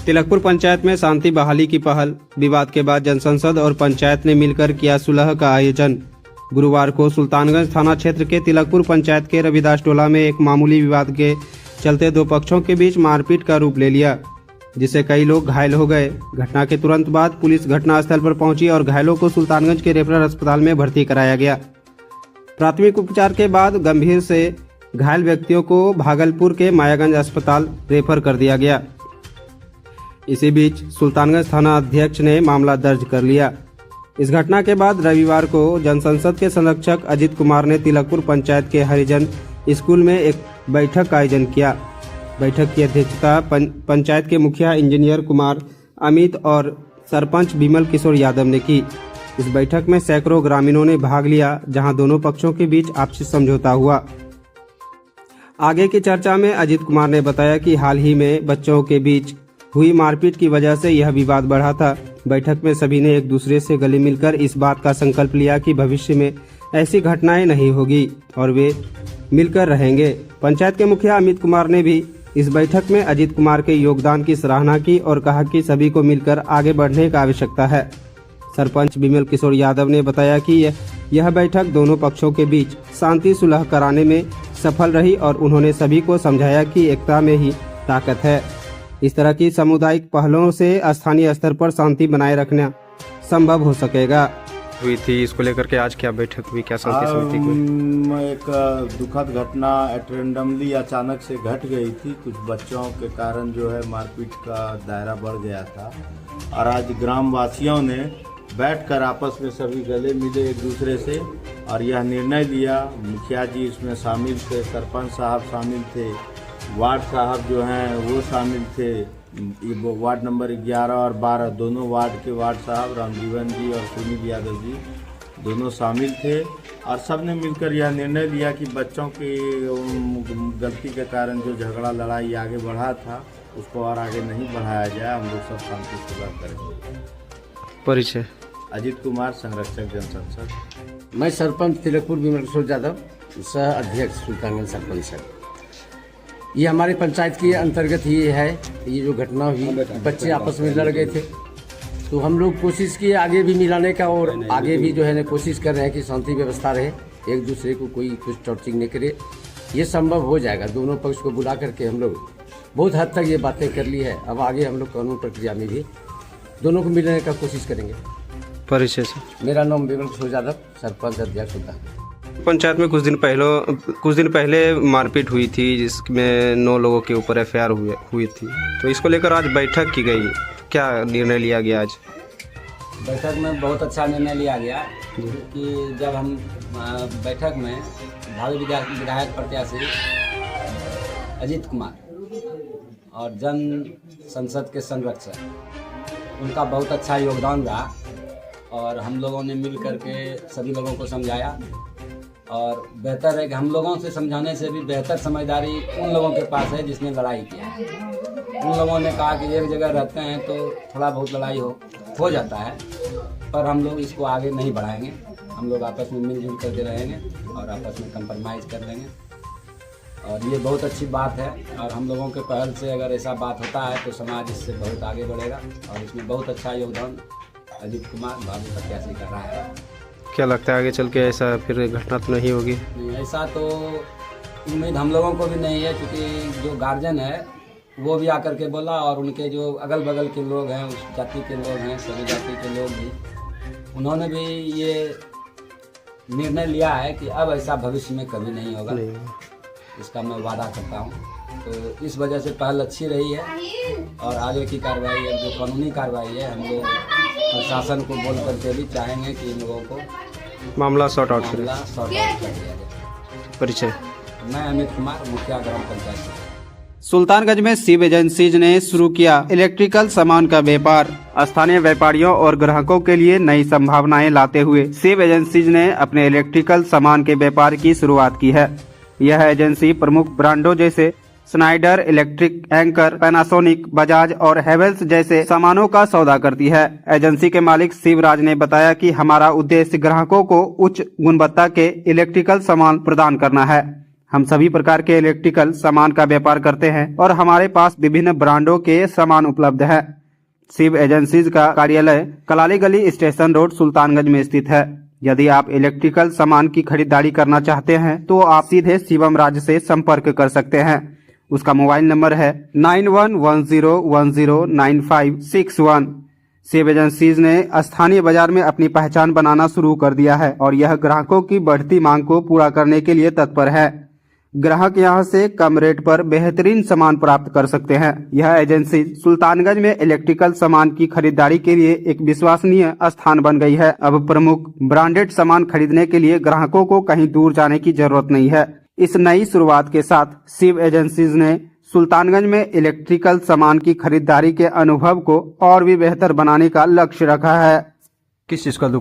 तिलकपुर पंचायत में शांति बहाली की पहल। विवाद के बाद जनसंसद और पंचायत ने मिलकर किया सुलह का आयोजन। गुरुवार को सुल्तानगंज थाना क्षेत्र के तिलकपुर पंचायत के रविदास टोला में एक मामूली विवाद के चलते दो पक्षों के बीच मारपीट का रूप ले लिया, जिससे कई लोग घायल हो गए। घटना के तुरंत बाद पुलिस घटनास्थल पर पहुंची और घायलों को सुल्तानगंज के रेफरल अस्पताल में भर्ती कराया गया। प्राथमिक उपचार के बाद गंभीर से घायल व्यक्तियों को भागलपुर के मायागंज अस्पताल रेफर कर दिया गया। इसी बीच सुल्तानगंज थाना अध्यक्ष ने मामला दर्ज कर लिया। इस घटना के बाद रविवार को जनसंसद के संरक्षक अजित कुमार ने तिलकपुर पंचायत के हरिजन स्कूल में एक बैठक का आयोजन किया। बैठक की अध्यक्षता पंचायत के मुखिया इंजीनियर कुमार अमित और सरपंच विमल किशोर यादव ने की। इस बैठक में सैकड़ों ग्रामीणों ने भाग लिया, जहां दोनों पक्षों के बीच आपसी समझौता हुआ। आगे की चर्चा में अजित कुमार ने बताया कि हाल ही में बच्चों के बीच हुई मारपीट की वजह से यह विवाद बढ़ा था। बैठक में सभी ने एक दूसरे से गले मिलकर इस बात का संकल्प लिया कि भविष्य में ऐसी घटनाएं नहीं होगी और वे मिलकर रहेंगे। पंचायत के मुखिया अमित कुमार ने भी इस बैठक में अजित कुमार के योगदान की सराहना की और कहा कि सभी को मिलकर आगे बढ़ने की आवश्यकता है। सरपंच विमल किशोर यादव ने बताया कि यह बैठक दोनों पक्षों के बीच शांति सुलह कराने में सफल रही और उन्होंने सभी को समझाया कि एकता में ही ताकत है। इस तरह की सामुदायिक पहलों से स्थानीय स्तर पर शांति बनाए रखना संभव हो सकेगा। हुई थी इसको लेकर के आज क्या बैठक हुई, क्या शांति समिति हुई? एक दुखद घटना रैंडमली अचानक से घट गई थी। कुछ बच्चों के कारण जो है मारपीट का दायरा बढ़ गया था और आज ग्राम वासियों ने बैठकर आपस में सभी गले मिले एक दूसरे से और यह निर्णय लिया। मुखिया जी इसमें शामिल थे, सरपंच साहब शामिल थे, वार्ड साहब जो हैं वो शामिल थे। वार्ड नंबर 11 और 12 दोनों वार्ड के वार्ड साहब रामजीवन जी और सुनील यादव जी दोनों शामिल थे और सब ने मिलकर यह निर्णय लिया कि बच्चों की गलती के कारण जो झगड़ा लड़ाई आगे बढ़ा था उसको और आगे नहीं बढ़ाया जाए। हम लोग सब शांति से बात करेंगे। परिचय अजित कुमार, संरक्षक जनसंसद। मैं सरपंच तिलकपुर विमल किशोर यादव, सह अध्यक्ष सुल्तानगंज सरपंच है। ये हमारी पंचायत के अंतर्गत ही है। ये जो घटना हुई, बच्चे आपस में लड़ गए थे तो हम लोग कोशिश किए आगे भी मिलाने का और आगे भी जो है ना कोशिश कर रहे हैं कि शांति व्यवस्था रहे, एक दूसरे को कोई कुछ टॉर्चिंग नहीं करे। ये संभव हो जाएगा। दोनों पक्ष को बुला करके हम लोग बहुत हद तक ये बातें कर ली है। अब आगे हम लोग कानून प्रक्रिया में भी दोनों को मिलाने का कोशिश करेंगे। परिचय से मेरा नाम विमल किशोर यादव, सरपंच अध्यक्ष होता है। पंचायत में कुछ दिन पहले मारपीट हुई थी जिसमें 9 लोगों के ऊपर एफआईआर हुई थी, तो इसको लेकर आज बैठक की गई। क्या निर्णय लिया गया आज? बैठक में बहुत अच्छा निर्णय लिया गया कि जब हम बैठक में भावी विधायक प्रत्याशी अजित कुमार और जन संसद के संरक्षक, उनका बहुत अच्छा योगदान रहा और हम लोगों ने मिल करके सभी लोगों को समझाया और बेहतर है कि हम लोगों से समझाने से भी बेहतर समझदारी उन लोगों के पास है जिसने लड़ाई किया है। उन लोगों ने कहा कि एक जगह रहते हैं तो थोड़ा बहुत लड़ाई हो जाता है, पर हम लोग इसको आगे नहीं बढ़ाएंगे। हम लोग आपस में मिलजुल करके रहेंगे और आपस में कंप्रोमाइज़ कर लेंगे और ये बहुत अच्छी बात है। और हम लोगों के पहल से अगर ऐसा बात होता है तो समाज इससे बहुत आगे बढ़ेगा और इसमें बहुत अच्छा योगदान अजित कुमार भावी प्रत्याशी कर रहा है। क्या लगता है आगे चल के ऐसा फिर घटना तो नहीं होगी? नहीं, ऐसा तो उम्मीद हम लोगों को भी नहीं है, क्योंकि जो गार्जियन है वो भी आकर के बोला और उनके जो अगल बगल के लोग हैं, उस जाति के लोग हैं, सभी जाति के लोग भी, उन्होंने भी ये निर्णय लिया है कि अब ऐसा भविष्य में कभी नहीं होगा। इसका मैं वादा करता हूँ। तो इस वजह से पहल अच्छी रही है और आगे की कार्रवाई है, जो कानूनी कार्रवाई है, हम लोग प्रशासन को बोल करके भी चाहेंगे कि इन लोगों को मामला सॉर्ट आउट कर दिया जाए। परिचय, मैं अमित कुमार, मुखिया ग्राम पंचायत। सुल्तानगंज में शिव एजेंसीज ने शुरू किया इलेक्ट्रिकल सामान का व्यापार। स्थानीय व्यापारियों और ग्राहकों के लिए नई संभावनाएं लाते हुए शिव एजेंसीज ने अपने इलेक्ट्रिकल सामान के व्यापार की शुरुआत की है। यह एजेंसी प्रमुख ब्रांडों जैसे Snyder electric, anchor, Panasonic, Bajaj और हेवेल्स जैसे सामानों का सौदा करती है। एजेंसी के मालिक शिवराज ने बताया कि हमारा उद्देश्य ग्राहकों को उच्च गुणवत्ता के इलेक्ट्रिकल सामान प्रदान करना है। हम सभी प्रकार के इलेक्ट्रिकल सामान का व्यापार करते हैं और हमारे पास विभिन्न ब्रांडों के सामान उपलब्ध है। शिव एजेंसीज का कार्यालय कलाली गली स्टेशन रोड सुल्तानगंज में स्थित है। यदि आप इलेक्ट्रिकल सामान की खरीदारी करना चाहते हैं तो आप सीधे शिवम राज से संपर्क कर सकते हैं। उसका मोबाइल नंबर है 9110109561। शिव एजेंसीज ने स्थानीय बाजार में अपनी पहचान बनाना शुरू कर दिया है और यह ग्राहकों की बढ़ती मांग को पूरा करने के लिए तत्पर है। ग्राहक यहां से कम रेट पर बेहतरीन सामान प्राप्त कर सकते हैं। यह एजेंसी सुल्तानगंज में इलेक्ट्रिकल सामान की खरीदारी के लिए एक विश्वसनीय स्थान बन गई है। अब प्रमुख ब्रांडेड सामान खरीदने के लिए ग्राहकों को कहीं दूर जाने की जरूरत नहीं है। इस नई शुरुआत के साथ शिव एजेंसीज ने सुल्तानगंज में इलेक्ट्रिकल सामान की खरीदारी के अनुभव को और भी बेहतर बनाने का लक्ष्य रखा है। किस चीज का दुकान